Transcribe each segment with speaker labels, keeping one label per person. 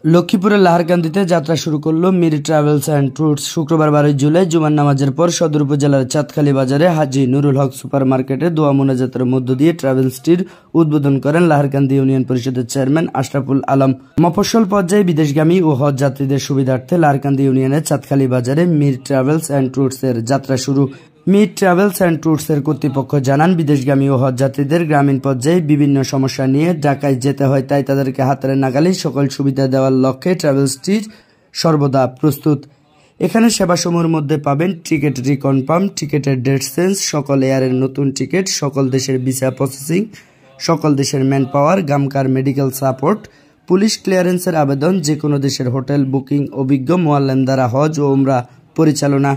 Speaker 1: লক্ষ্মীপুরের লাহারকান্দিতে যাত্রা শুরু করল মির ট্রাভেলস অ্যান্ড ট্যুরস। শুক্রবার 12 জুলাই জুমার নামাজের পর সদর উপজেলার চাঁদখালী বাজারে হাজী নুরুল হক সুপার মার্কেটে দোয়া মোনাজাতের মধ্য দিয়ে ট্রাভেলসটির উদ্বোধন করেন লাহারকান্দি ইউনিয়ন পরিষদের চেয়ারম্যান আশরাফুল আলম। মফস্বল পর্যায়ে বিদেশগামী ও হজ যাত্রীদের সুবিধার্থে লাহারকান্দি ইউনিয়নের চাঁদখালী বাজারে মির ট্রাভেলস অ্যান্ড ট্যুরসের যাত্রা শুরু। মির ট্রাভেলস অ্যান্ড ট্যুরসের কর্তৃপক্ষ জানান, বিদেশগামী ও হজ যাত্রীদের গ্রামীণ পর্যায়ে বিভিন্ন সমস্যা নিয়ে ঢাকায় যেতে হয়, তাই তাদেরকে হাতের নাগালে সকল সুবিধা দেওয়ার লক্ষ্যে ট্রাভেলসটি সর্বদা প্রস্তুত। এখানে সেবাসমূহের মধ্যে পাবেন টিকিট রিকনফার্ম, টিকিটের ডেট চেঞ্জ, সকল এয়ারের নতুন টিকিট, সকল দেশের ভিসা প্রসেসিং, সকল দেশের ম্যান পাওয়ার, গামকার মেডিকেল সাপোর্ট, পুলিশ ক্লিয়ারেন্সের আবেদন, যে কোনো দেশের হোটেল বুকিং, অভিজ্ঞ মোয়াল্লেম দ্বারা হজ ও উমরা পরিচালনা।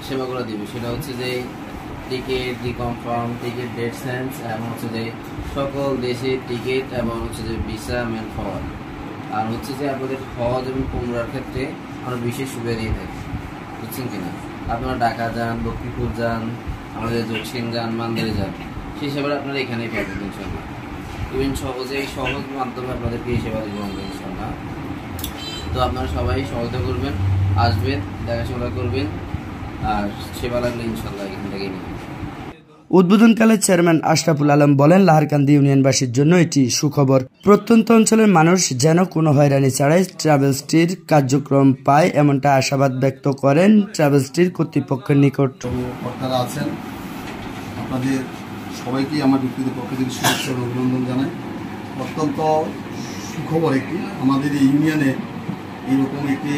Speaker 2: সেবাগুলো দিবে সেটা হচ্ছে যে ticket reconfirm, ticket date change এবং হচ্ছে যে সকল দেশের টিকিট এবং হচ্ছে যে ভিসা ম্যান পাওয়ার। আর হচ্ছে যে আপনাদের হজ এবং উমরার ক্ষেত্রে আমরা বিশেষ সুবিধা দিয়ে থাকি, বুঝছেন কিনা। আপনারা ঢাকা যান, লক্ষ্মীপুর যান, আমাদের দক্ষিণ যান, মান্দারে যান, সেই সেবাটা আপনারা এখানেই পাবেন ইনশাল্লাহ। ইভেন সহজ মাধ্যমে আপনাদেরকে এই সেবা দেবো আমরা ইনশাল্লাহ। তো আপনারা সবাই সহযোগিতা করবেন, আসবেন, দেখাশোনা করবেন, আর সেবা লাগলে ইনশাল্লাহ এখান থেকে নিয়ে।
Speaker 1: উদ্বোধনকালে চেয়ারম্যান আশরাফুল আলম বলেন, লাহারকান্দি ইউনিয়নবাসীর জন্য এটি সুখবর। প্রত্যন্ত অঞ্চলের মানুষ যেন কোনো হয়রানি ছাড়াই ট্রাভেলসটির কার্যক্রম পায়, এমনটা আশাবাদ ব্যক্ত করেন ট্রাভেলসটির কর্তৃপক্ষের নিকট।
Speaker 3: কর্তারা আছেন, আপনাদের সবাইকে আমার ব্যক্তিগত পক্ষ থেকে শুভেচ্ছা ও অভিনন্দন জানাই। অত্যন্ত সুখবর একটি, আমাদের এই ইউনিয়নে এইরকম একটি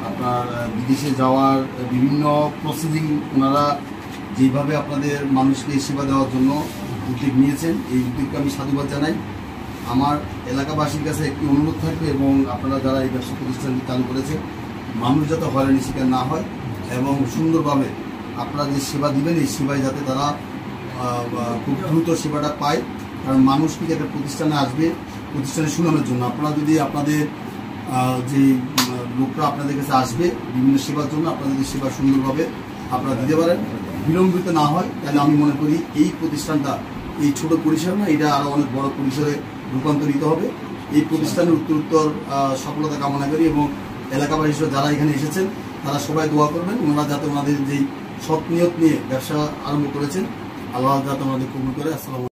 Speaker 3: আপনার বিদেশে যাওয়ার বিভিন্ন প্রসিডিং ওনারা যেভাবে আপনাদের মানুষকে সেবা দেওয়ার জন্য উদ্যোগ নিয়েছেন, এই উদ্যোগকে আমি সাধুবাদ জানাই। আমার এলাকাবাসীর কাছে একটি অনুরোধ থাকবে এবং আপনারা যারা এই ব্যবসা প্রতিষ্ঠানটি চালু করেছেন, মানুষ যাতে হয়রানির শিকার না হয় এবং সুন্দরভাবে আপনারা যে সেবা দিবেন এই সেবায় যাতে তারা খুব দ্রুত সেবাটা পায়। কারণ মানুষ কিন্তু একটা প্রতিষ্ঠানে আসবে প্রতিষ্ঠানের সুনামের জন্য। আপনারা যদি আপনাদের যে লোকরা আপনাদের কাছে আসবে বিভিন্ন সেবার জন্য, আপনারা যদি সেবা সুন্দরভাবে আপনারা দিতে পারেন, বিলম্বিত না হয়, তাহলে আমি মনে করি এই প্রতিষ্ঠানটা এই ছোট পরিসর না, এটা আরও অনেক বড় পরিসরে রূপান্তরিত হবে। এই প্রতিষ্ঠানের উত্তরোত্তর সফলতা কামনা করি এবং এলাকাবাসী যারা এখানে এসেছেন তারা সবাই দোয়া করবেন, ওনারা যাতে ওনাদের যেই সৎ নিয়ত নিয়ে ব্যবসা আরম্ভ করেছেন, আল্লাহ যাতে ওনাদের কবুল করে। আসসালামু আলাইকুম।